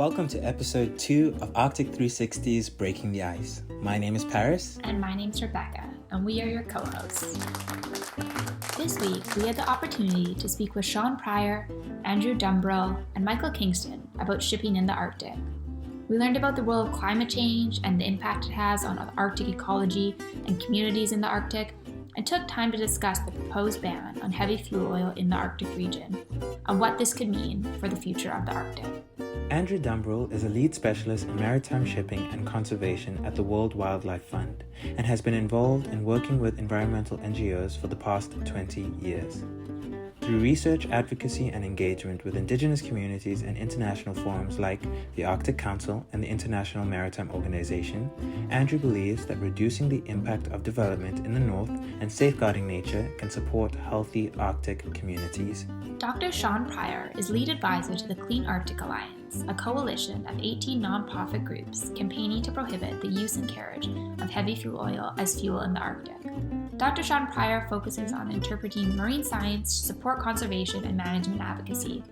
Welcome to episode 2 of Arctic 360's Breaking the Ice. My name is Paris. And my name's Rebecca, and we are your co-hosts. This week, we had the opportunity to speak with Sian Prior, Andrew Dumbrille, and Michael Kingston about shipping in the Arctic. We learned about the role of climate change and the impact it has on Arctic ecology and communities in the Arctic, and took time to discuss the proposed ban on heavy fuel oil in the Arctic region and what this could mean for the future of the Arctic. Andrew Dumbrille is a lead specialist in maritime shipping and conservation at the World Wildlife Fund and has been involved in working with environmental NGOs for the past 20 years. Through research, advocacy, and engagement with Indigenous communities and international forums like the Arctic Council and the International Maritime Organization, Andrew believes that reducing the impact of development in the North and safeguarding nature can support healthy Arctic communities. Dr. Sian Prior is lead advisor to the Clean Arctic Alliance, a coalition of 18 nonprofit groups campaigning to prohibit the use and carriage of heavy fuel oil as fuel in the Arctic. Dr. Sian Prior focuses on interpreting marine science to support conservation and management advocacy,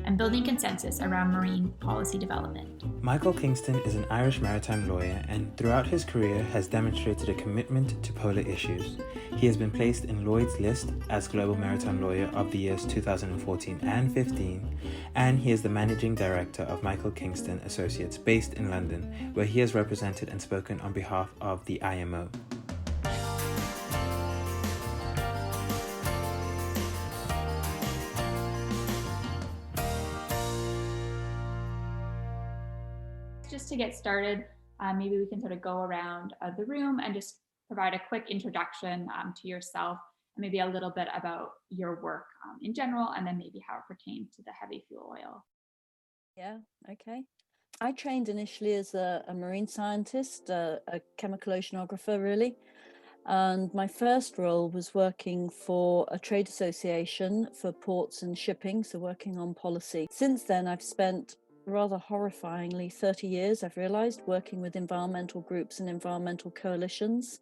and building consensus around marine policy development. Michael Kingston is an Irish maritime lawyer and throughout his career has demonstrated a commitment to polar issues. He has been placed in Lloyd's list as Global Maritime Lawyer of the years 2014 and 15, and he is the Managing Director of Michael Kingston Associates based in London, where he has represented and spoken on behalf of the IMO. Just to get started, maybe we can sort of go around the room and just provide a quick introduction to yourself and maybe a little bit about your work in general, and then maybe how it pertains to the heavy fuel oil. Yeah, okay. I trained initially as a marine scientist, a chemical oceanographer really. And my first role was working for a trade association for ports and shipping, so working on policy. Since then, I've spent rather horrifyingly 30 years, I've realized, working with environmental groups and environmental coalitions.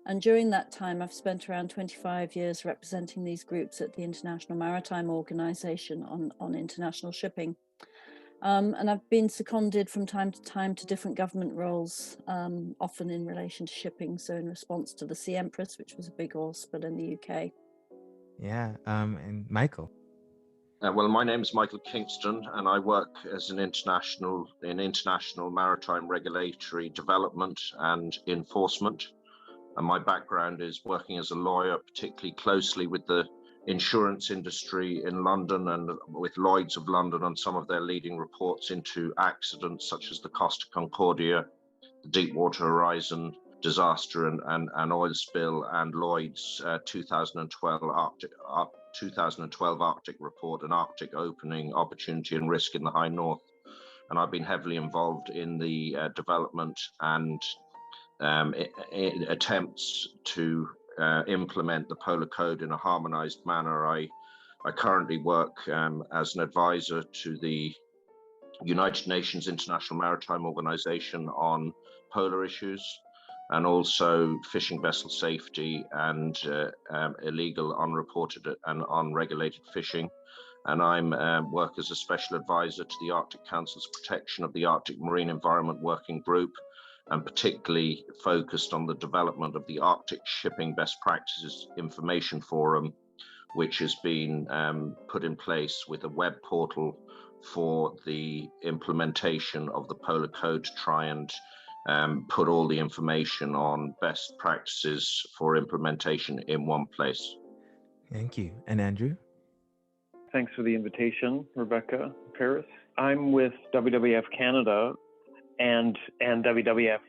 And during that time, I've spent around 25 years representing these groups at the International Maritime Organization on international shipping. And I've been seconded from time to time to different government roles, often in relation to shipping. So in response to the Sian Prior, which was a big oil spill in the UK. Yeah, and Michael. Well, my name is Michael Kingston, and I work as in international maritime regulatory development and enforcement. And my background is working as a lawyer, particularly closely with the insurance industry in London and with Lloyd's of London on some of their leading reports into accidents such as the Costa Concordia, the Deepwater Horizon disaster and oil spill, and Lloyd's 2012 Arctic report, an Arctic opening, opportunity and risk in the high north. And I've been heavily involved in the development and attempts to implement the Polar Code in a harmonized manner. I currently work as an advisor to the United Nations International Maritime Organization on polar issues, and also fishing vessel safety and illegal, unreported and unregulated fishing. And I'm work as a special advisor to the Arctic Council's protection of the Arctic Marine Environment Working Group, and particularly focused on the development of the Arctic Shipping Best Practices Information Forum, which has been put in place with a web portal for the implementation of the Polar Code to try and put all the information on best practices for implementation in one place. Thank you. And Andrew? Thanks for the invitation, Rebecca, Paris. I'm with WWF Canada and WWF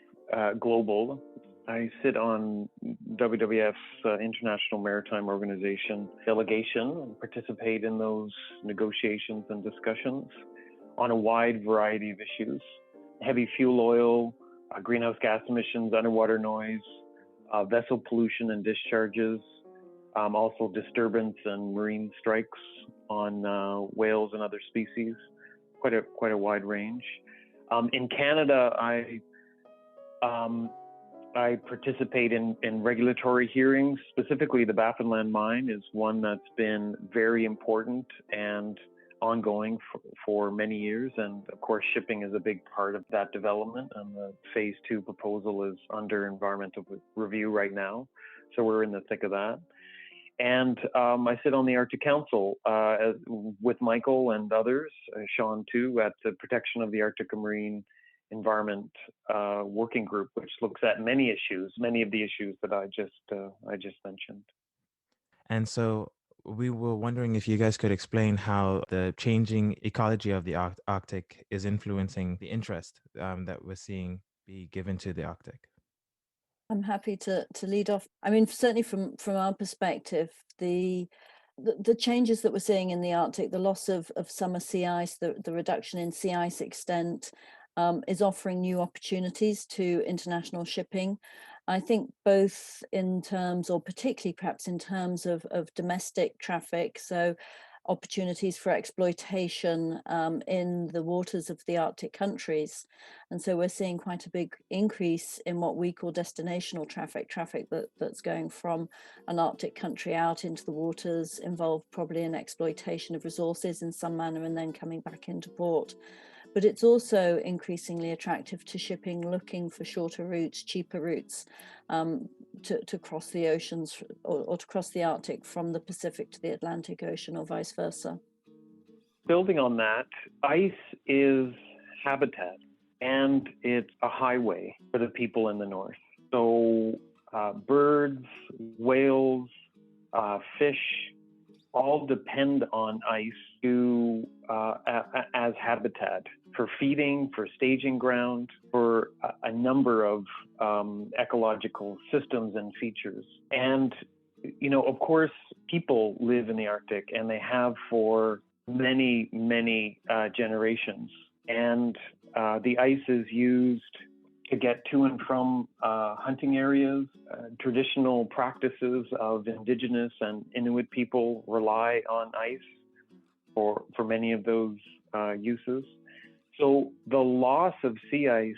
Global. I sit on WWF's International Maritime Organization delegation and participate in those negotiations and discussions on a wide variety of issues: heavy fuel oil, greenhouse gas emissions, underwater noise, vessel pollution and discharges, also disturbance and marine strikes on whales and other species. Quite a wide range. In Canada, I participate in regulatory hearings. Specifically, the Baffinland mine is one that's been very important and ongoing for many years. And of course, shipping is a big part of that development. And the phase 2 proposal is under environmental review right now. So we're in the thick of that. And I sit on the Arctic Council with Michael and others, Sian too, at the Protection of the Arctic and Marine Environment Working Group, which looks at many of the issues that I just mentioned. And so we were wondering if you guys could explain how the changing ecology of the Arctic is influencing the interest that we're seeing be given to the Arctic. I'm happy to lead off. I mean, certainly from our perspective, the changes that we're seeing in the Arctic, the loss of summer sea ice, the reduction in sea ice extent, is offering new opportunities to international shipping. I think both in terms, or particularly perhaps in terms of domestic traffic, so opportunities for exploitation in the waters of the Arctic countries. And so we're seeing quite a big increase in what we call destinational traffic that's going from an Arctic country out into the waters, involved probably in exploitation of resources in some manner and then coming back into port. But it's also increasingly attractive to shipping looking for shorter routes, cheaper routes to cross the oceans or to cross the Arctic from the Pacific to the Atlantic Ocean or vice versa. Building on that, ice is habitat and it's a highway for the people in the north. So birds, whales, fish, all depend on ice as habitat for feeding, for staging ground, for a number of ecological systems and features. And, you know, of course, people live in the Arctic and they have for many, many generations. And the ice is used to get to and from hunting areas. Traditional practices of Indigenous and Inuit people rely on ice for many of those uses. So the loss of sea ice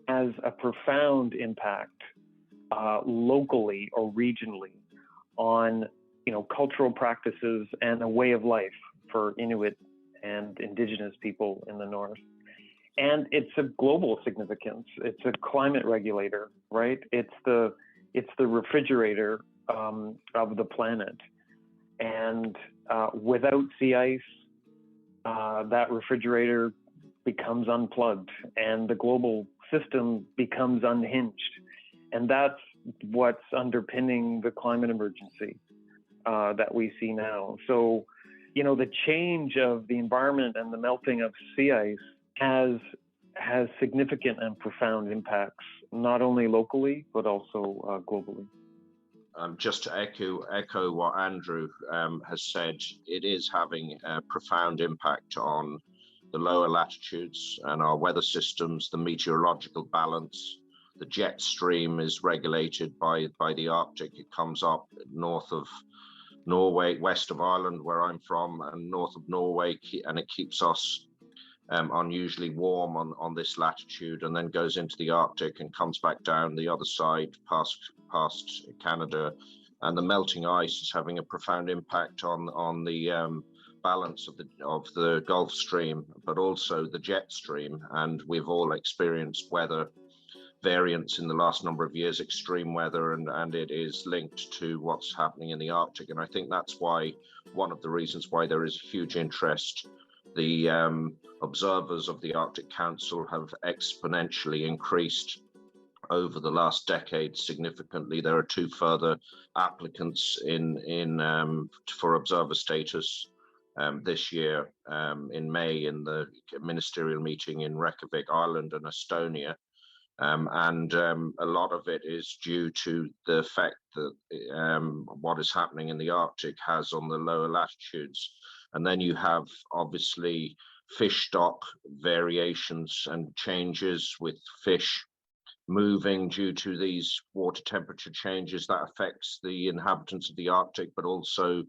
has a profound impact locally or regionally on, you know, cultural practices and a way of life for Inuit and Indigenous people in the north. And it's a global significance. It's a climate regulator, right? It's the refrigerator of the planet. And without sea ice, that refrigerator becomes unplugged and the global system becomes unhinged. And that's what's underpinning the climate emergency that we see now. So, you know, the change of the environment and the melting of sea ice has significant and profound impacts, not only locally, but also globally. Just to echo what Andrew has said, it is having a profound impact on the lower latitudes and our weather systems, the meteorological balance. The jet stream is regulated by the Arctic. It comes up north of Norway, west of Ireland, where I'm from, and north of Norway, and it keeps us unusually warm on this latitude, and then goes into the Arctic and comes back down the other side past Canada. And the melting ice is having a profound impact on the balance of the Gulf Stream, but also the jet stream. And we've all experienced weather variants in the last number of years, extreme weather, and it is linked to what's happening in the Arctic. And I think that's why one of the reasons why there is huge interest. The observers of the Arctic Council have exponentially increased over the last decade significantly. There are 2 further applicants for observer status this year in May in the ministerial meeting in Reykjavik, Ireland and Estonia. And a lot of it is due to the effect that what is happening in the Arctic has on the lower latitudes. And then you have obviously fish stock variations and changes with fish moving due to these water temperature changes that affects the inhabitants of the Arctic, but also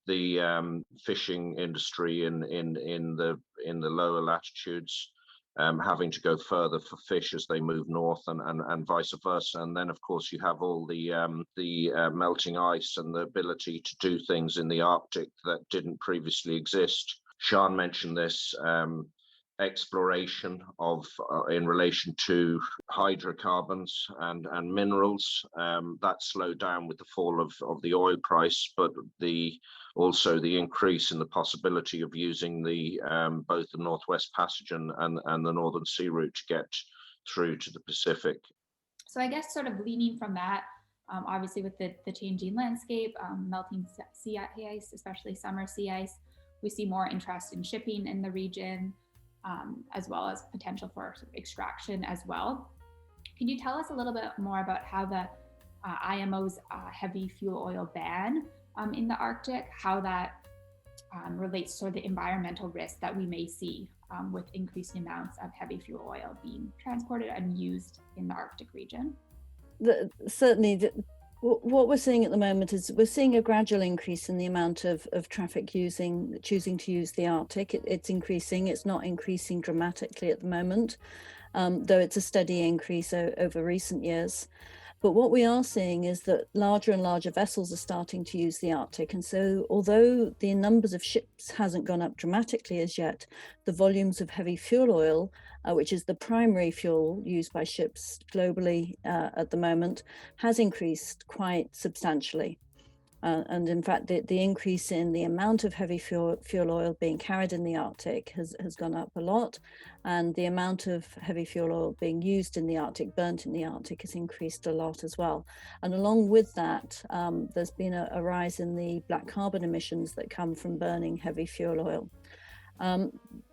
the fishing industry in the lower latitudes. Having to go further for fish as they move north and vice versa. And then, of course, you have all the melting ice and the ability to do things in the Arctic that didn't previously exist. Sian mentioned this, exploration of in relation to hydrocarbons and minerals that slowed down with the fall of the oil price, but also the increase in the possibility of using the both the Northwest Passage and the Northern Sea Route to get through to the Pacific. So I guess sort of leaning from that, obviously with the changing landscape, melting sea ice, especially summer sea ice, we see more interest in shipping in the region, as well as potential for extraction as well. Can you tell us a little bit more about how the IMO's heavy fuel oil ban in the Arctic, how that relates to the environmental risk that we may see with increasing amounts of heavy fuel oil being transported and used in the Arctic region? Certainly, what we're seeing at the moment is we're seeing a gradual increase in the amount of traffic choosing to use the Arctic. It's increasing. It's not increasing dramatically at the moment, though it's a steady increase over recent years. But what we are seeing is that larger and larger vessels are starting to use the Arctic. And so although the numbers of ships hasn't gone up dramatically as yet, the volumes of heavy fuel oil, which is the primary fuel used by ships globally at the moment, has increased quite substantially. And in fact, the increase in the amount of heavy fuel oil being carried in the Arctic has gone up a lot. And the amount of heavy fuel oil being used in the Arctic, burnt in the Arctic, has increased a lot as well. And along with that, there's been a rise in the black carbon emissions that come from burning heavy fuel oil.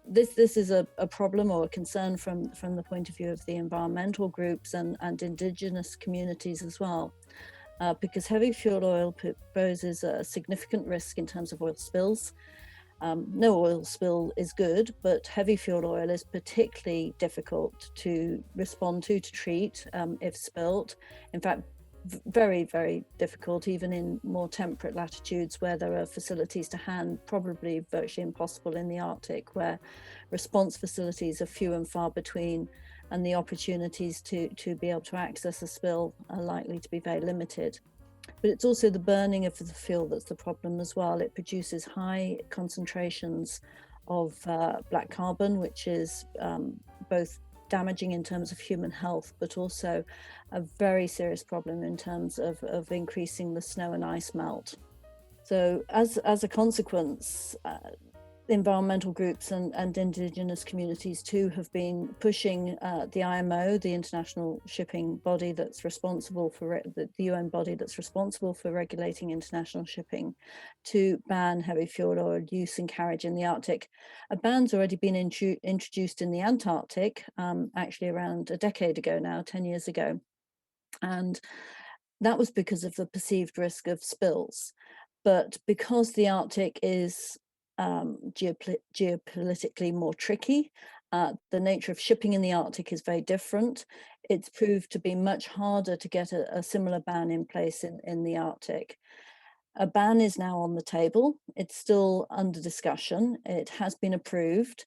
This is a problem or a concern from the point of view of the environmental groups and indigenous communities as well. Because heavy fuel oil poses a significant risk in terms of oil spills. No oil spill is good, but heavy fuel oil is particularly difficult to respond to treat if spilt. In fact, very, very difficult, even in more temperate latitudes where there are facilities to hand, probably virtually impossible in the Arctic, where response facilities are few and far between, and the opportunities to be able to access a spill are likely to be very limited. But it's also the burning of the fuel that's the problem as well. It produces high concentrations of black carbon, which is both damaging in terms of human health, but also a very serious problem in terms of increasing the snow and ice melt. So as a consequence, environmental groups and indigenous communities too have been pushing the IMO, the international shipping body that's responsible for the UN body that's responsible for regulating international shipping, to ban heavy fuel oil use and carriage in the Arctic. A ban's already been introduced in the Antarctic, actually around a decade ago now, 10 years ago. And that was because of the perceived risk of spills. But because the Arctic is geopolitically more tricky, the nature of shipping in the Arctic is very different. It's proved to be much harder to get a similar ban in place in the Arctic. A ban is now on the table. It's still under discussion. It has been approved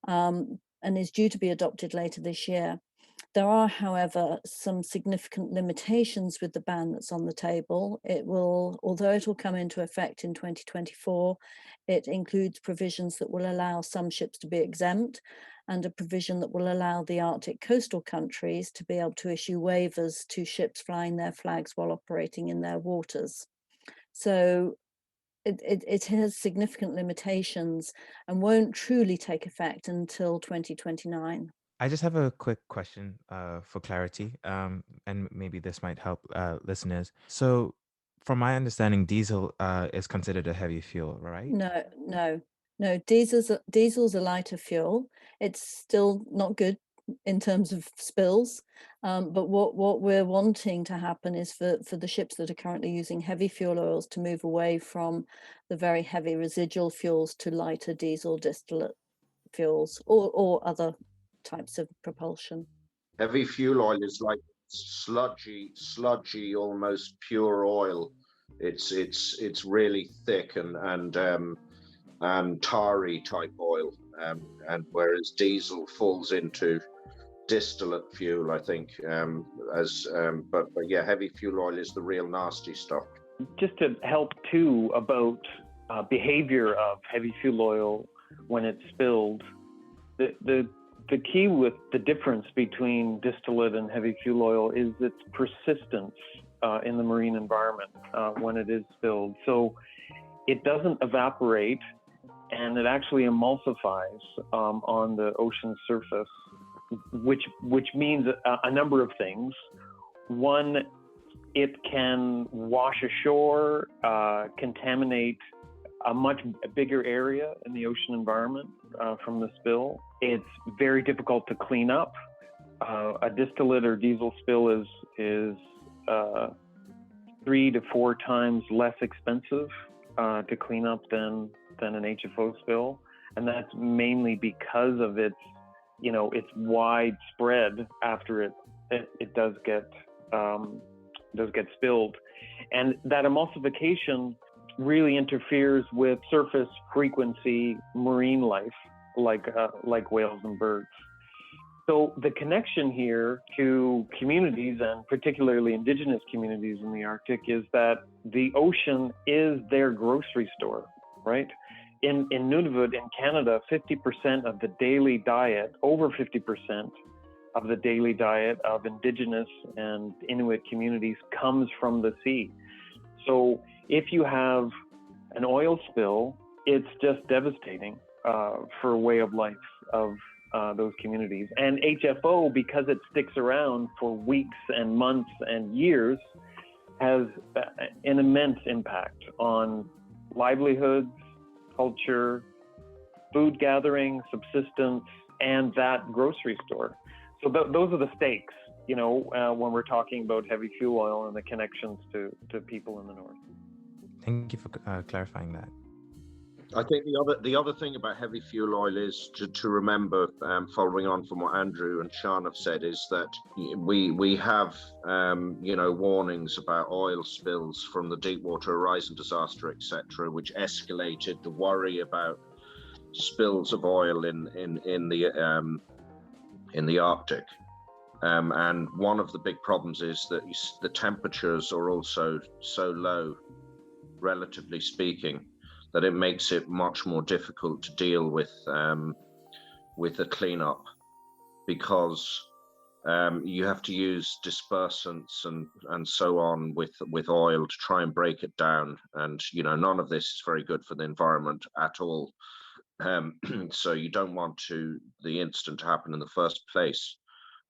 and is due to be adopted later this year. There are, however, some significant limitations with the ban that's on the table. Although it will come into effect in 2024, it includes provisions that will allow some ships to be exempt, and a provision that will allow the Arctic coastal countries to be able to issue waivers to ships flying their flags while operating in their waters. So it has significant limitations and won't truly take effect until 2029. I just have a quick question for clarity, and maybe this might help listeners. So, from my understanding, diesel is considered a heavy fuel, right? No. Diesel's a lighter fuel. It's still not good in terms of spills, but what we're wanting to happen is for the ships that are currently using heavy fuel oils to move away from the very heavy residual fuels to lighter diesel distillate fuels or other types of propulsion. Heavy fuel oil is like sludgy, almost pure oil. It's really thick and tarry type oil, and whereas diesel falls into distillate fuel, I think. But yeah, heavy fuel oil is the real nasty stuff. Just to help too about behavior of heavy fuel oil when it's spilled. The key with the difference between distillate and heavy fuel oil is its persistence in the marine environment when it is spilled. So it doesn't evaporate, and it actually emulsifies on the ocean surface, which means a number of things. One, it can wash ashore, contaminate a much bigger area in the ocean environment from the spill. It's very difficult to clean up. A distillate or diesel spill is 3 to 4 times less expensive to clean up than an HFO spill, and that's mainly because of its widespread after it does get spilled, and that emulsification really interferes with surface frequency marine life, like whales and birds. So the connection here to communities, and particularly indigenous communities in the Arctic, is that the ocean is their grocery store, right? In Nunavut, in Canada, 50% of the daily diet, over 50% of the daily diet of indigenous and Inuit communities comes from the sea. So if you have an oil spill, it's just devastating for way of life of those communities. And HFO, because it sticks around for weeks and months and years, has an immense impact on livelihoods, culture, food gathering, subsistence, and that grocery store. So those are the stakes, when we're talking about heavy fuel oil and the connections to people in the north. Thank you for clarifying that. I think the other thing about heavy fuel oil is to remember, following on from what Andrew and Sian have said, is that we have warnings about oil spills from the Deepwater Horizon disaster, etc., which escalated the worry about spills of oil in the Arctic. And one of the big problems is that the temperatures are also so low, relatively speaking, that it makes it much more difficult to deal with the cleanup, because you have to use dispersants and so on with oil to try and break it down, and none of this is very good for the environment at all. So you don't want the incident to happen in the first place.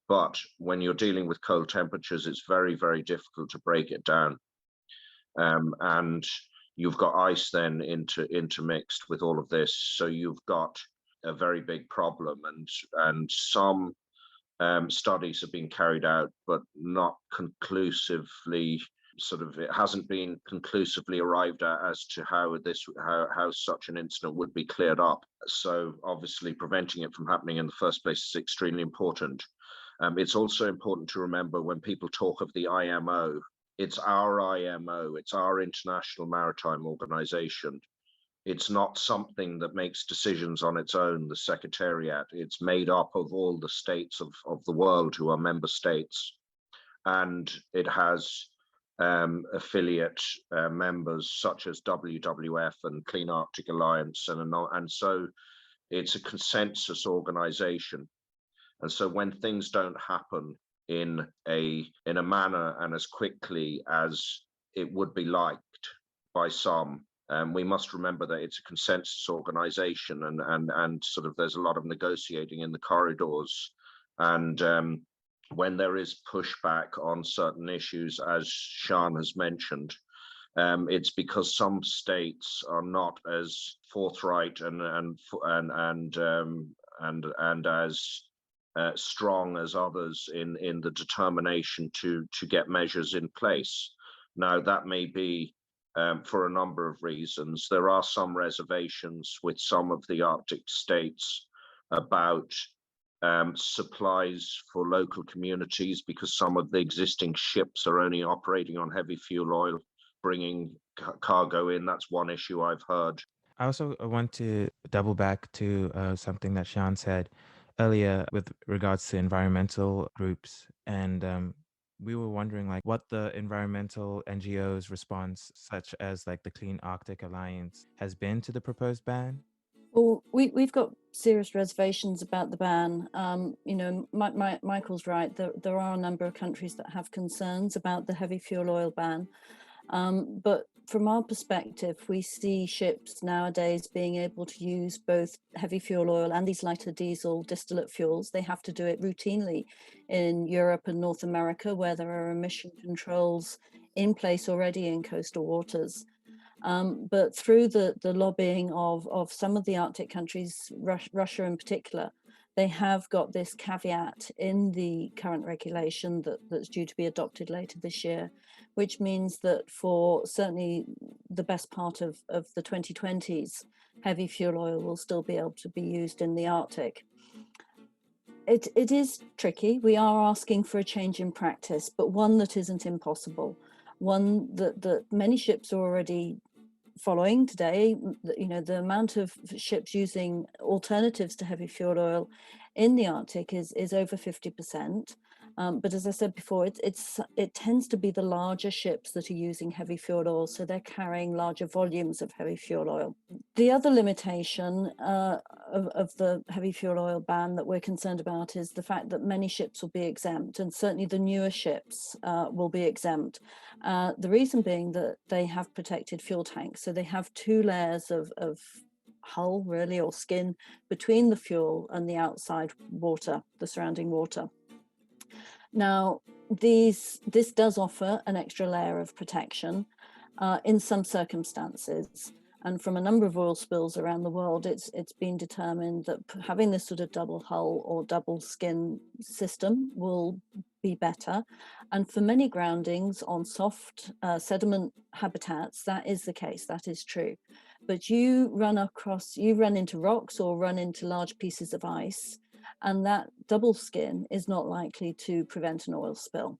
But when you're dealing with cold temperatures, it's very, very difficult to break it down. And you've got ice then intermixed with all of this. So you've got a very big problem. And some studies have been carried out, but not conclusively, it hasn't been conclusively arrived at as to how such an incident would be cleared up. So obviously preventing it from happening in the first place is extremely important. It's also important to remember, when people talk of the IMO, it's our IMO, it's our International Maritime Organization. It's not something that makes decisions on its own, the Secretariat. It's made up of all the states of the world who are member states. And it has affiliate members such as WWF and Clean Arctic Alliance. And so it's a consensus organization. And so when things don't happen in a manner and as quickly as it would be liked by some, we must remember that it's a consensus organization, and there's a lot of negotiating in the corridors. And when there is pushback on certain issues, as Sian has mentioned, it's because some states are not as forthright and as strong as others in the determination to get measures in place. Now, that may be for a number of reasons. There are some reservations with some of the Arctic states about supplies for local communities, because some of the existing ships are only operating on heavy fuel oil, bringing cargo in. That's one issue I've heard. I also want to double back to something that Sian said earlier with regards to environmental groups, and we were wondering what the environmental NGOs' response, such as the Clean Arctic Alliance, has been to the proposed ban. Well, we've got serious reservations about the ban. Michael's right. There are a number of countries that have concerns about the heavy fuel oil ban. But from our perspective, we see ships nowadays being able to use both heavy fuel oil and these lighter diesel distillate fuels. They have to do it routinely in Europe and North America, where there are emission controls in place already in coastal waters. But through the lobbying of some of the Arctic countries, Russia in particular, they have got this caveat in the current regulation that's due to be adopted later this year, which means that for certainly the best part of the 2020s, heavy fuel oil will still be able to be used in the Arctic. It is tricky. We are asking for a change in practice, but one that isn't impossible, one that many ships are already following today. The amount of ships using alternatives to heavy fuel oil in the Arctic is over 50%. But as I said before, it tends to be the larger ships that are using heavy fuel oil, so they're carrying larger volumes of heavy fuel oil. The other limitation of the heavy fuel oil ban that we're concerned about is the fact that many ships will be exempt, and certainly the newer ships will be exempt. The reason being that they have protected fuel tanks, so they have two layers of hull, really, or skin between the fuel and the outside water, the surrounding water. Now, this does offer an extra layer of protection in some circumstances. And from a number of oil spills around the world, it's been determined that having this sort of double hull or double skin system will be better. And for many groundings on soft sediment habitats, that is the case, that is true. But you run into rocks or run into large pieces of ice, and that double skin is not likely to prevent an oil spill.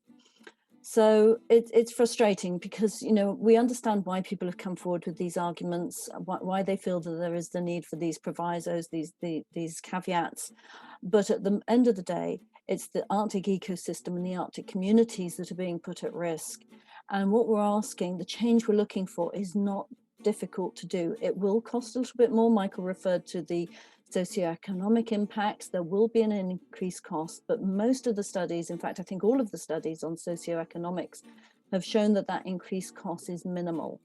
So it's frustrating because, we understand why people have come forward with these arguments, why they feel that there is the need for these provisos, these caveats. But at the end of the day, it's the Arctic ecosystem and the Arctic communities that are being put at risk. And what we're asking, the change we're looking for, is not difficult to do. It will cost a little bit more. Michael referred to the socioeconomic impacts. There will be an increased cost, but most of the studies, in fact, I think all of the studies on socioeconomics, have shown that increased cost is minimal.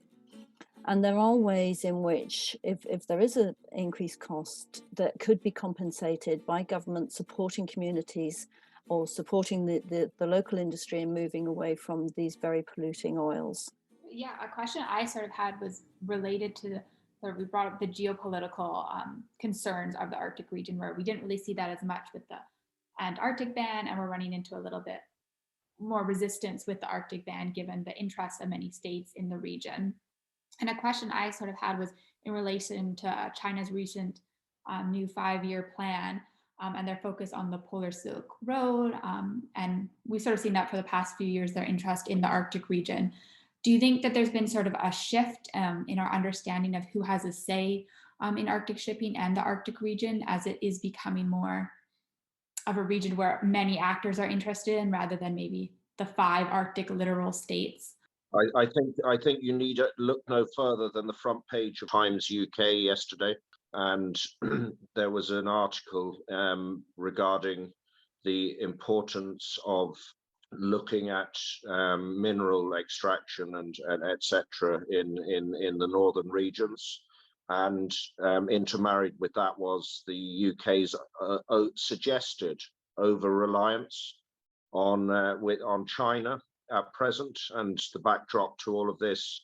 And there are ways in which, if there is an increased cost, that could be compensated by government supporting communities or supporting the local industry in moving away from these very polluting oils. Yeah, a question I sort of had was related to we brought up the geopolitical concerns of the Arctic region, where we didn't really see that as much with the Antarctic ban, and we're running into a little bit more resistance with the Arctic ban given the interests of many states in the region. And a question I sort of had was in relation to China's recent new 5-year plan and their focus on the Polar Silk Road. And we've sort of seen that for the past few years, their interest in the Arctic region. Do you think that there's been sort of a shift in our understanding of who has a say in Arctic shipping and the Arctic region, as it is becoming more of a region where many actors are interested in, rather than maybe the 5 Arctic littoral states? I think you need to look no further than the front page of Times UK yesterday, and there was an article regarding the importance of looking at mineral extraction and etc. in the northern regions, and intermarried with that was the UK's suggested over-reliance on China at present. And the backdrop to all of this,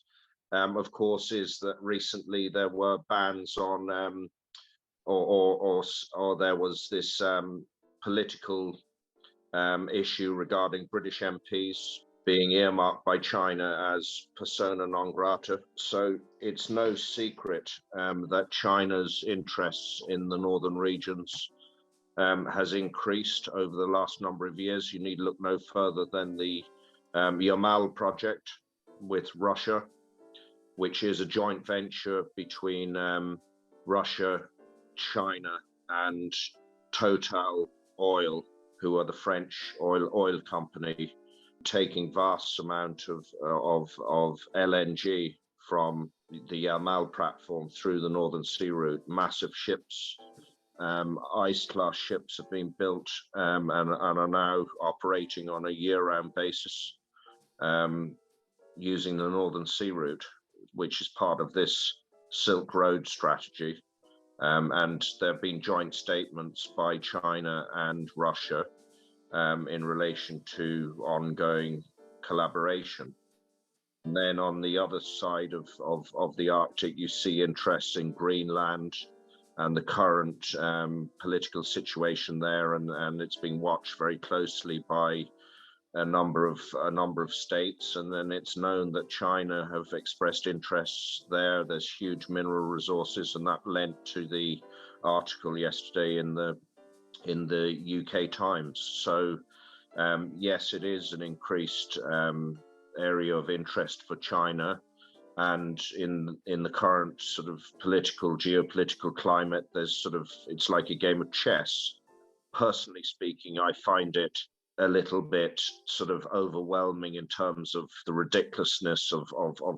of course, is that recently there were bans on or there was this political issue regarding British MPs being earmarked by China as persona non grata. So it's no secret that China's interests in the northern regions has increased over the last number of years. You need look no further than the Yamal project with Russia, which is a joint venture between Russia, China, and Total Oil, who are the French oil company, taking vast amount of LNG from the Yamal platform through the Northern Sea Route. Massive ships, ice-class ships have been built and are now operating on a year-round basis using the Northern Sea Route, which is part of this Silk Road strategy. And there have been joint statements by China and Russia in relation to ongoing collaboration. And then on the other side of the Arctic, you see interests in Greenland and the current political situation there, and it's being watched very closely by a number of states. And then it's known that China have expressed interests there. There's huge mineral resources, and that lent to the article yesterday in the UK Times. So yes, it is an increased area of interest for China. And in the current sort of geopolitical climate, it's like a game of chess. Personally speaking, I find it a little bit sort of overwhelming in terms of the ridiculousness of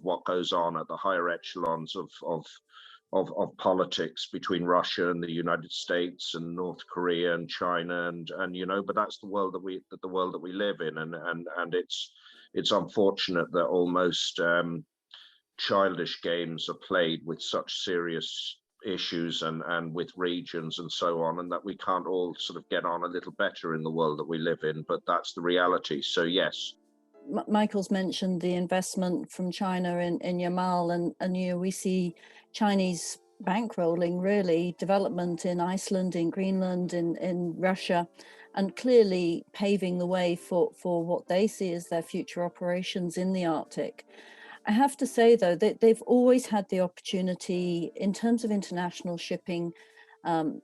what goes on at the higher echelons of politics between Russia and the United States and North Korea and China, and but that's the world that we live in, and it's unfortunate that almost childish games are played with such serious issues and with regions and so on, and that we can't all sort of get on a little better in the world that we live in, but that's the reality. So yes. Michael's mentioned the investment from China in Yamal, and we see Chinese bankrolling really development in Iceland, in Greenland, in Russia, and clearly paving the way for what they see as their future operations in the Arctic. I have to say, though, that they've always had the opportunity in terms of international shipping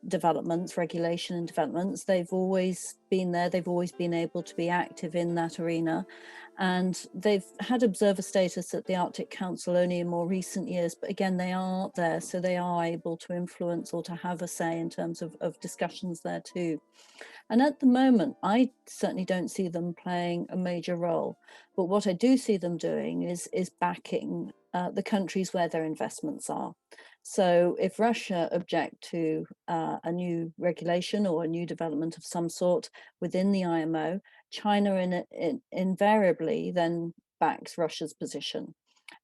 developments, regulation and developments. They've always been there. They've always been able to be active in that arena. And they've had observer status at the Arctic Council only in more recent years. But again, they are there, so they are able to influence or to have a say in terms of discussions there too. And at the moment, I certainly don't see them playing a major role. But what I do see them doing is backing the countries where their investments are. So if Russia object to a new regulation or a new development of some sort within the IMO, China invariably then backs Russia's position.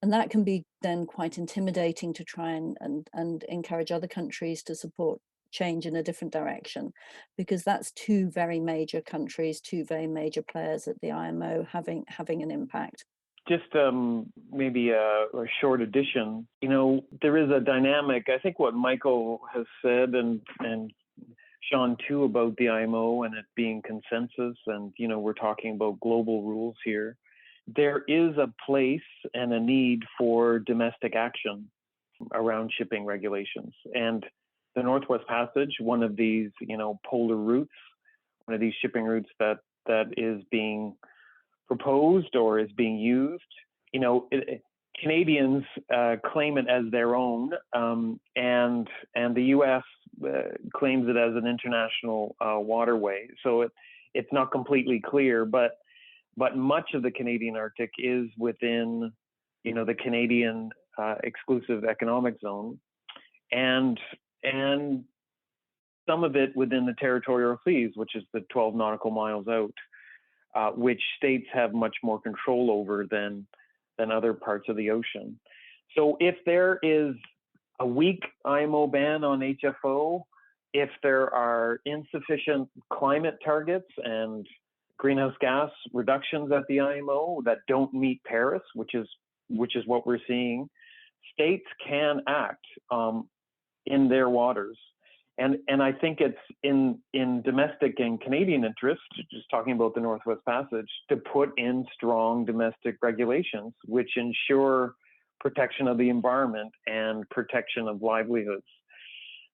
And that can be then quite intimidating to try and encourage other countries to support change in a different direction, because that's two very major countries, two very major players at the IMO having an impact. Just maybe a short addition. There is a dynamic. I think what Michael has said and Sian too about the IMO and it being consensus, and we're talking about global rules here. There is a place and a need for domestic action around shipping regulations, and the Northwest Passage, one of these, polar routes, one of these shipping routes that is being proposed or is being used. Canadians claim it as their own, and the U.S. claims it as an international waterway. So it's not completely clear, but much of the Canadian Arctic is within, the Canadian exclusive economic zone, and some of it within the territorial seas, which is the 12 nautical miles out, which states have much more control over than other parts of the ocean. So if there is a weak IMO ban on HFO, if there are insufficient climate targets and greenhouse gas reductions at the IMO that don't meet Paris, which is what we're seeing, states can act in their waters. And I think it's in domestic and Canadian interest, just talking about the Northwest Passage, to put in strong domestic regulations which ensure protection of the environment and protection of livelihoods.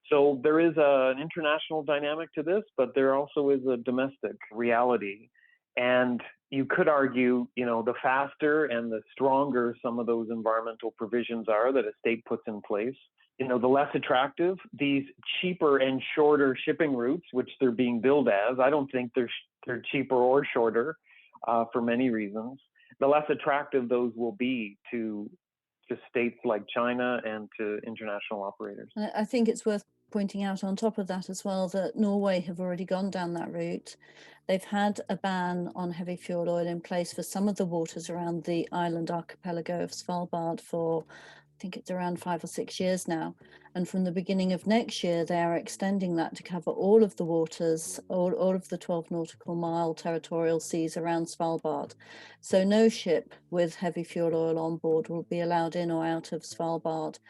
So there is an international dynamic to this, but there also is a domestic reality. And you could argue, the faster and the stronger some of those environmental provisions are that a state puts in place, the less attractive these cheaper and shorter shipping routes, which they're being billed as. I don't think they're cheaper or shorter for many reasons. The less attractive those will be to to states like China and to international operators. I think it's worth pointing out on top of that as well that Norway have already gone down that route. They've had a ban on heavy fuel oil in place for some of the waters around the island archipelago of Svalbard for, I think it's around 5 or 6 years now. And from the beginning of next year, they are extending that to cover all of the waters, all of the 12 nautical mile territorial seas around Svalbard. So no ship with heavy fuel oil on board will be allowed in or out of Svalbard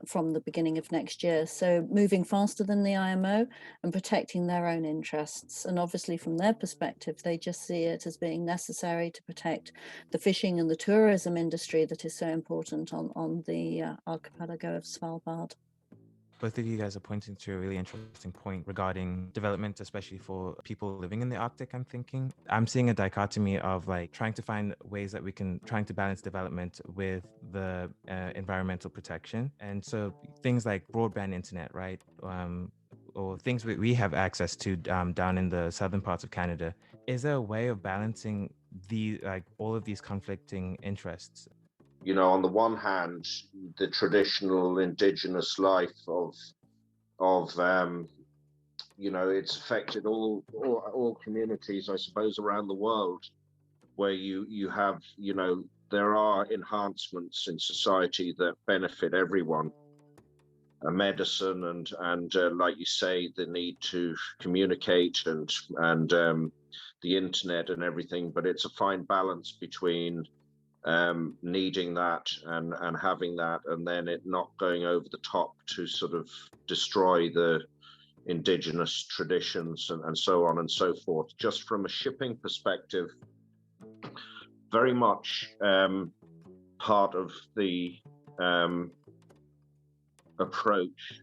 from the beginning of next year. So moving faster than the IMO and protecting their own interests. And obviously from their perspective, they just see it as being necessary to protect the fishing and the tourism industry that is so important on the archipelago of Svalbard. Both of you guys are pointing to a really interesting point regarding development, especially for people living in the Arctic, I'm thinking. I'm seeing a dichotomy of like trying to find ways that trying to balance development with the environmental protection. And so things like broadband internet, right? Or things we have access to down in the southern parts of Canada. Is there a way of balancing all of these conflicting interests? You know, on the one hand, the traditional indigenous life of you know, it's affected all communities, I suppose, around the world, where you have, you know, there are enhancements in society that benefit everyone. Medicine and like you say, the need to communicate and the internet and everything, but it's a fine balance between needing that and having that, and then it not going over the top to sort of destroy the indigenous traditions and so on and so forth. Just from a shipping perspective, very much part of the approach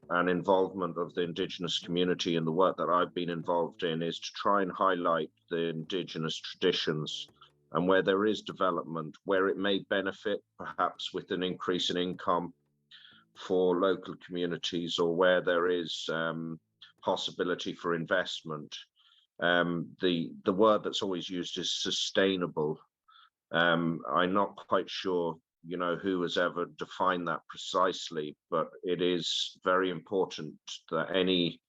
and involvement of the indigenous community in the work that I've been involved in is to try and highlight the indigenous traditions, and where there is development, where it may benefit perhaps with an increase in income for local communities, or where there is possibility for investment. The word that's always used is sustainable. I'm not quite sure, you know, who has ever defined that precisely, but it is very important that any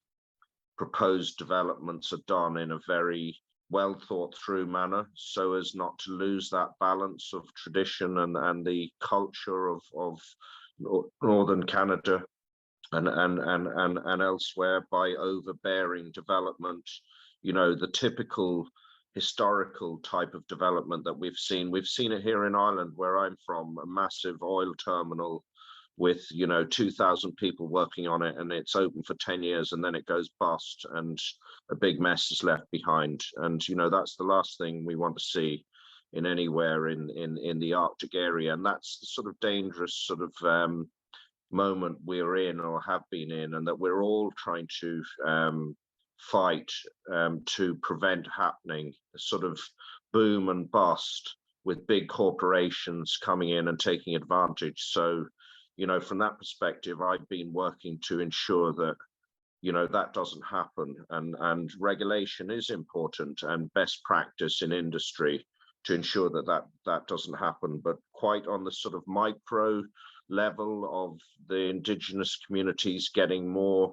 proposed developments are done in a very well thought through manner, so as not to lose that balance of tradition and the culture of northern Canada and elsewhere by overbearing development. You know, the typical historical type of development that we've seen it here in Ireland, where I'm from, a massive oil terminal with, you know, 2,000 people working on it, and it's open for 10 years and then it goes bust and a big mess is left behind. And, you know, that's the last thing we want to see in anywhere in the Arctic area. And that's the sort of dangerous sort of moment we're in or have been in, and that we're all trying to fight to prevent happening, a sort of boom and bust with big corporations coming in and taking advantage. So, you know, from that perspective, I've been working to ensure that, you know, that doesn't happen, and regulation is important and best practice in industry to ensure that doesn't happen. But quite on the sort of micro level of the indigenous communities getting more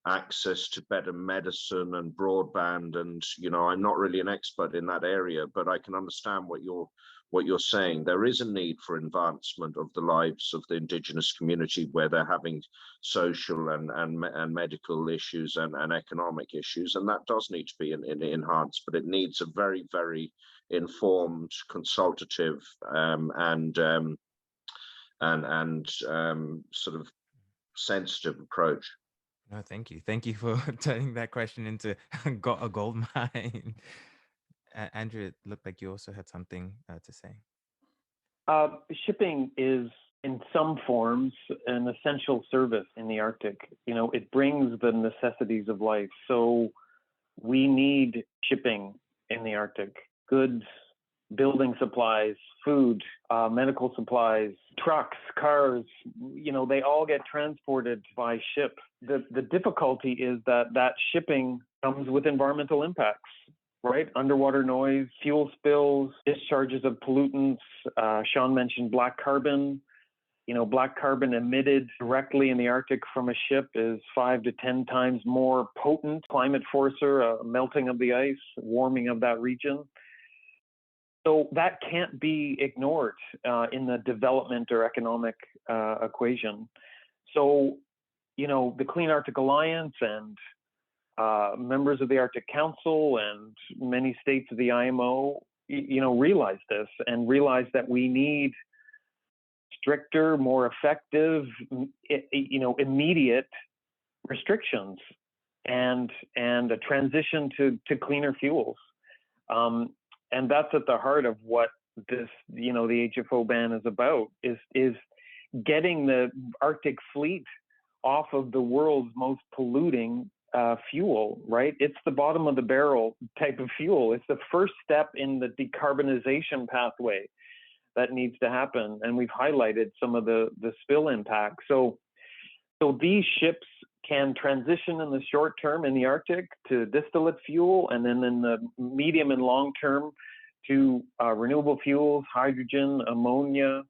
access to better medicine and broadband, and, you know, I'm not really an expert in that area, but I can understand what you're saying. There is a need for advancement of the lives of the indigenous community, where they're having social and medical issues and economic issues, and that does need to be enhanced, but it needs a very, very informed, consultative and sort of sensitive approach. No, thank you. Thank you for turning that question into a gold mine. Andrew, it looked like you also had something to say. Shipping is, in some forms, an essential service in the Arctic. You know, it brings the necessities of life. So we need shipping in the Arctic. Goods, building supplies, food, medical supplies, trucks, cars, you know, they all get transported by ship. The difficulty is that shipping comes with environmental impacts. right? Underwater noise, fuel spills, discharges of pollutants. Sean mentioned black carbon. Black carbon emitted directly in the Arctic from a ship is 5 to 10 times more potent climate forcer, melting of the ice, warming of that region. So that can't be ignored in the development or economic equation. So, the Clean Arctic Alliance and members of the Arctic Council and many states of the IMO, realize this and realize that we need stricter, more effective, immediate restrictions and a transition to cleaner fuels. And that's at the heart of what this, the HFO ban is about, is getting the Arctic fleet off of the world's most polluting fuel, right? It's the bottom of the barrel type of fuel. It's the first step in the decarbonization pathway that needs to happen. And we've highlighted some of the spill impact. So these ships can transition in the short term in the Arctic to distillate fuel, and then in the medium and long term to renewable fuels, hydrogen, ammonia.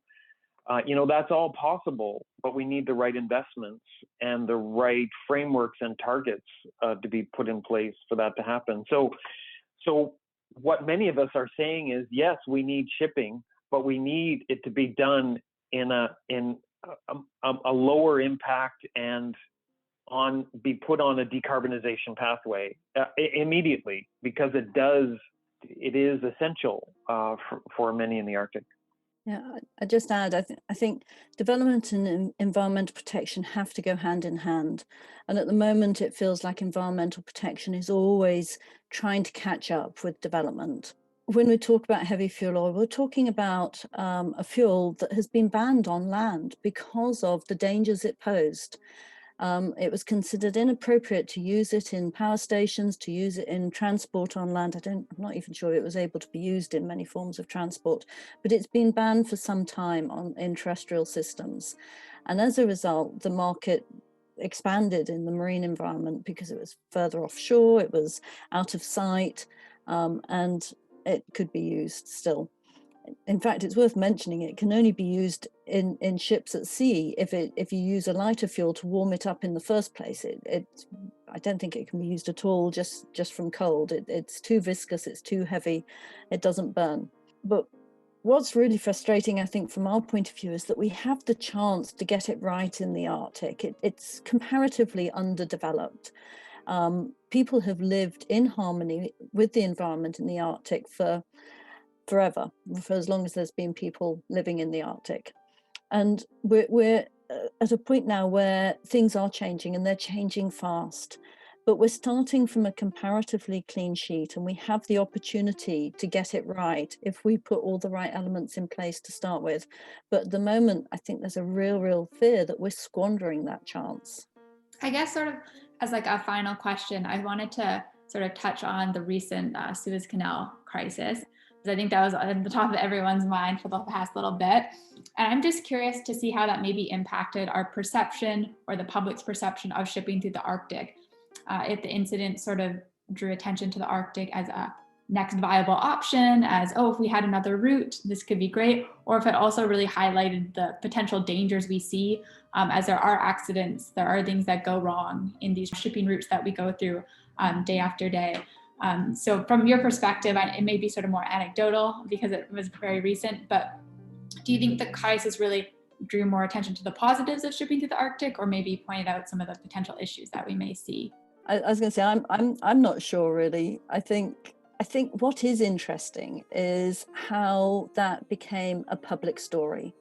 That's all possible, but we need the right investments and the right frameworks and targets to be put in place for that to happen. So what many of us are saying is, yes, we need shipping, but we need it to be done in a lower impact and be put on a decarbonization pathway immediately, because it is essential for many in the Arctic. Yeah, I just add, I think development and environmental protection have to go hand in hand. And at the moment, it feels like environmental protection is always trying to catch up with development. When we talk about heavy fuel oil, we're talking about a fuel that has been banned on land because of the dangers it posed. It was considered inappropriate to use it in power stations, to use it in transport on land. I'm not even sure it was able to be used in many forms of transport, but it's been banned for some time in terrestrial systems. And as a result, the market expanded in the marine environment because it was further offshore, it was out of sight, and it could be used still. In fact, it's worth mentioning it can only be used in ships at sea if you use a lighter fuel to warm it up in the first place. I don't think it can be used at all just from cold. It's too viscous, it's too heavy, it doesn't burn. But what's really frustrating, I think, from our point of view, is that we have the chance to get it right in the Arctic. It's comparatively underdeveloped. People have lived in harmony with the environment in the Arctic forever, for as long as there's been people living in the Arctic. And we're at a point now where things are changing, and they're changing fast. But we're starting from a comparatively clean sheet, and we have the opportunity to get it right if we put all the right elements in place to start with. But at the moment, I think there's a real fear that we're squandering that chance. I guess sort of as like a final question, I wanted to sort of touch on the recent Suez Canal crisis. I think that was on the top of everyone's mind for the past little bit. And I'm just curious to see how that maybe impacted our perception or the public's perception of shipping through the Arctic. If the incident sort of drew attention to the Arctic as a next viable option, as, if we had another route, this could be great, or if it also really highlighted the potential dangers we see as there are accidents, there are things that go wrong in these shipping routes that we go through day after day. So from your perspective, it may be sort of more anecdotal because it was very recent, but do you think the crisis really drew more attention to the positives of shipping through the Arctic, or maybe pointed out some of the potential issues that we may see? I was going to say, I'm not sure really. I think what is interesting is how that became a public story.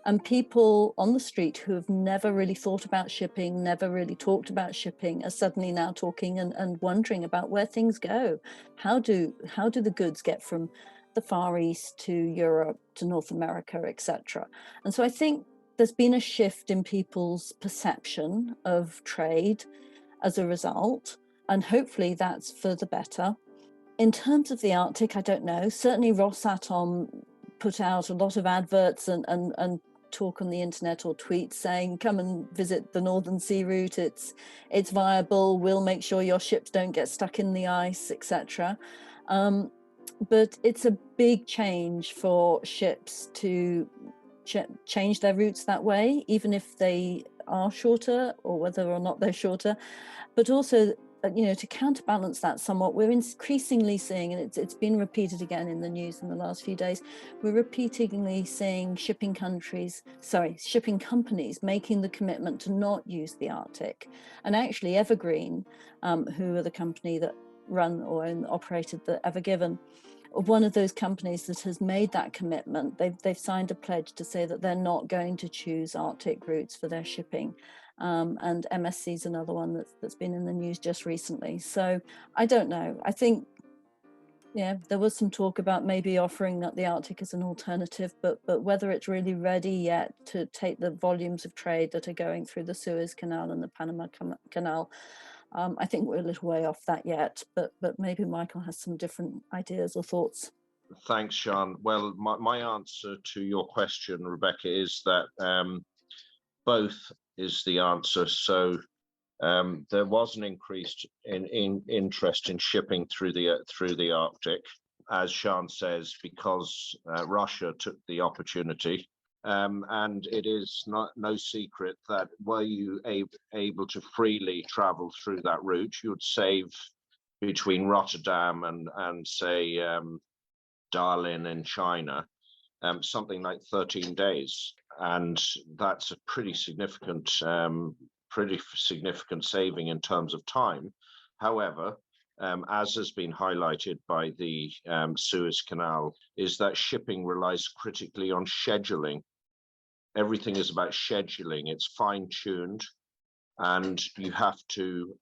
And people on the street who have never really thought about shipping, never really talked about shipping, are suddenly now talking and wondering about where things go. How do the goods get from the Far East to Europe to North America, etc.? And so I think there's been a shift in people's perception of trade as a result, and hopefully that's for the better. In terms of the Arctic, I don't know. Certainly Rosatom put out a lot of adverts and talk on the internet or tweets saying, come and visit the Northern Sea route, it's viable, we'll make sure your ships don't get stuck in the ice, etc. But it's a big change for ships to change their routes that way, even if they are shorter or whether or not they're shorter. But also, to counterbalance that somewhat, we're increasingly seeing, and it's been repeated again in the news in the last few days, we're repeatedly seeing shipping companies making the commitment to not use the Arctic. And actually Evergreen, who are the company that run or operated the Ever Given, one of those companies that has made that commitment. They've signed a pledge to say that they're not going to choose Arctic routes for their shipping. And MSC is another one that's been in the news just recently. So I don't know. I think, there was some talk about maybe offering the Arctic as an alternative, but whether it's really ready yet to take the volumes of trade that are going through the Suez Canal and the Panama Canal, I think we're a little way off that yet, but maybe Michael has some different ideas or thoughts. Thanks, Sian. Well, my answer to your question, Rebecca, is that both is the answer. So there was an increase in interest in shipping through the Arctic, as Sian says, because Russia took the opportunity. And it is no secret that were you able to freely travel through that route, you would save between Rotterdam and say Dalian in China, something like 13 days, and that's a pretty significant saving in terms of time. However, as has been highlighted by the Suez Canal, is that shipping relies critically on scheduling. Everything is about scheduling. It's fine-tuned, and you have to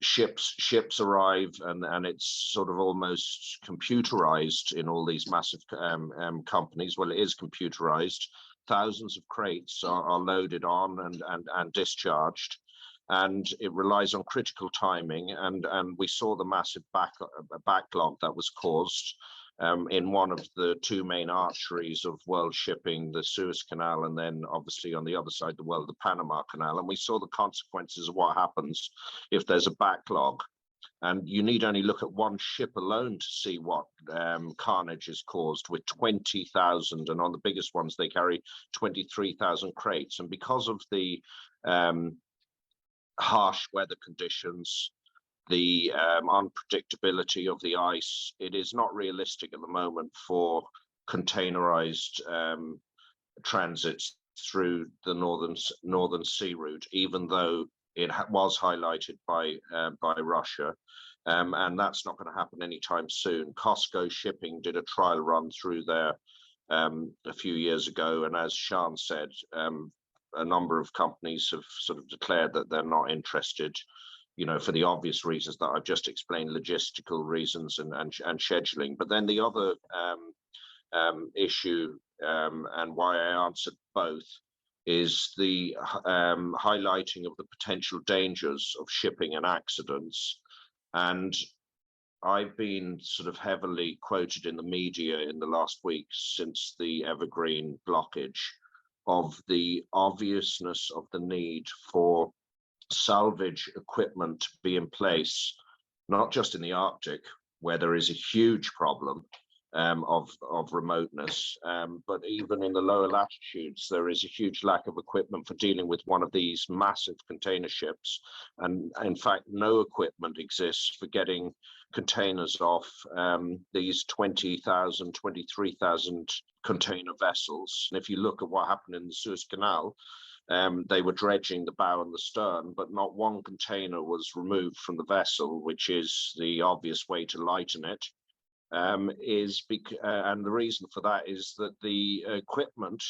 ships arrive, and it's sort of almost computerized in all these massive companies. Well, it is computerized. Thousands of crates are loaded on and discharged, and it relies on critical timing. And we saw the massive backlog that was caused in one of the two main arteries of world shipping, the Suez Canal, and then obviously on the other side of the world, the Panama Canal. And we saw the consequences of what happens if there's a backlog. And you need only look at one ship alone to see what carnage is caused, with 20,000, and on the biggest ones, they carry 23,000 crates. And because of the harsh weather conditions, the unpredictability of the ice, it is not realistic at the moment for containerized transits through the northern sea route, even though it was highlighted by Russia, and that's not going to happen anytime soon. COSCO Shipping did a trial run through there a few years ago, and as Sian said, a number of companies have sort of declared that they're not interested, for the obvious reasons that I've just explained, logistical reasons and scheduling. But then the other issue, and why I answered both, is the highlighting of the potential dangers of shipping and accidents. And I've been sort of heavily quoted in the media in the last week since the Evergreen blockage of the obviousness of the need for salvage equipment to be in place, not just in the Arctic, where there is a huge problem of remoteness, but even in the lower latitudes, there is a huge lack of equipment for dealing with one of these massive container ships. And in fact, no equipment exists for getting containers off these 20,000, 23,000 container vessels. And if you look at what happened in the Suez Canal, they were dredging the bow and the stern, but not one container was removed from the vessel, which is the obvious way to lighten it. And the reason for that is that the equipment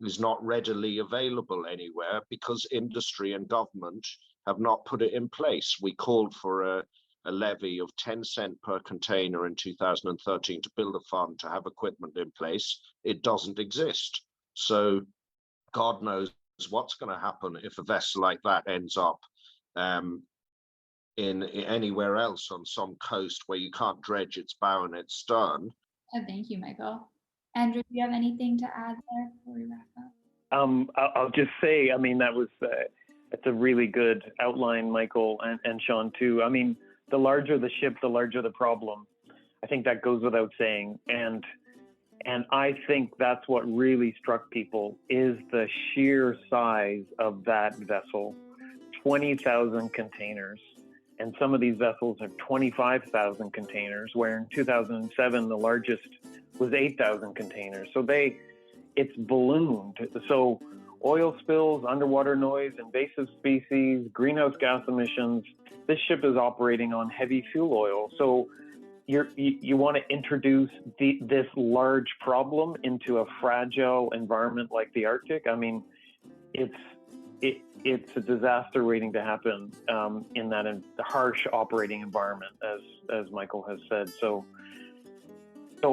is not readily available anywhere because industry and government have not put it in place. We called for a levy of 10 cents per container in 2013 to build a fund to have equipment in place. It doesn't exist. So God knows what's going to happen if a vessel like that ends up in anywhere else on some coast where you can't dredge its bow and its stern. Oh, thank you, Michael. Andrew, do you have anything to add there before we wrap up? I'll just say, that's a really good outline, Michael and Sian too. the larger the ship, the larger the problem. I think that goes without saying. And I think that's what really struck people is the sheer size of that vessel. 20,000 containers. And some of these vessels have 25,000 containers, where in 2007, the largest was 8,000 containers. So it's ballooned. So oil spills, underwater noise, invasive species, greenhouse gas emissions, this ship is operating on heavy fuel oil. So you want to introduce this large problem into a fragile environment like the Arctic. I mean, it's a disaster waiting to happen in that harsh operating environment, as Michael has said. So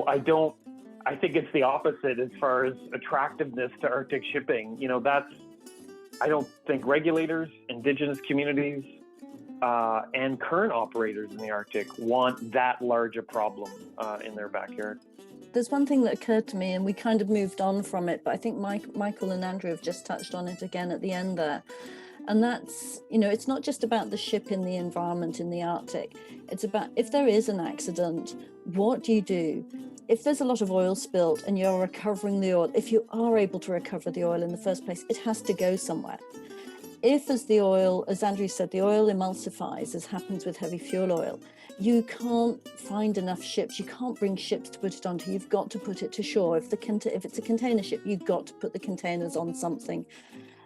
I think it's the opposite as far as attractiveness to Arctic shipping. I don't think regulators, indigenous communities, and current operators in the Arctic want that large a problem in their backyard. There's one thing that occurred to me, and we kind of moved on from it, but I think Michael and Andrew have just touched on it again at the end there. And that's, it's not just about the ship in the environment in the Arctic. It's about, if there is an accident, what do you do? If there's a lot of oil spilled and you're recovering the oil, if you are able to recover the oil in the first place, it has to go somewhere. If as Andrew said, the oil emulsifies, as happens with heavy fuel oil, you can't find enough ships. You can't bring ships to put it onto. You've got to put it to shore. If it's a container ship, you've got to put the containers on something.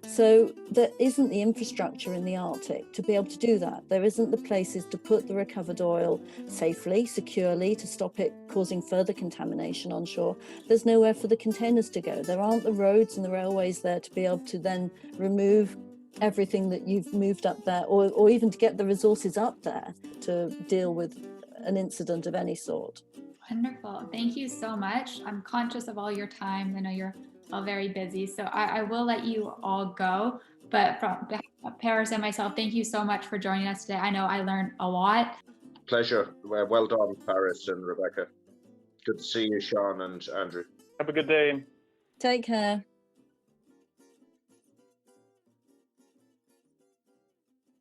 So there isn't the infrastructure in the Arctic to be able to do that. There isn't the places to put the recovered oil safely, securely, to stop it causing further contamination on shore. There's nowhere for the containers to go. There aren't the roads and the railways there to be able to then remove everything that you've moved up there, or even to get the resources up there to deal with an incident of any sort. Wonderful. Thank you so much. I'm conscious of all your time. I know you're all very busy, so I will let you all go. But from Paris and myself, thank you so much for joining us today. I know I learned a lot. Pleasure. Well done, Paris and Rebecca. Good to see you, Sean and Andrew. Have a good day. Take care.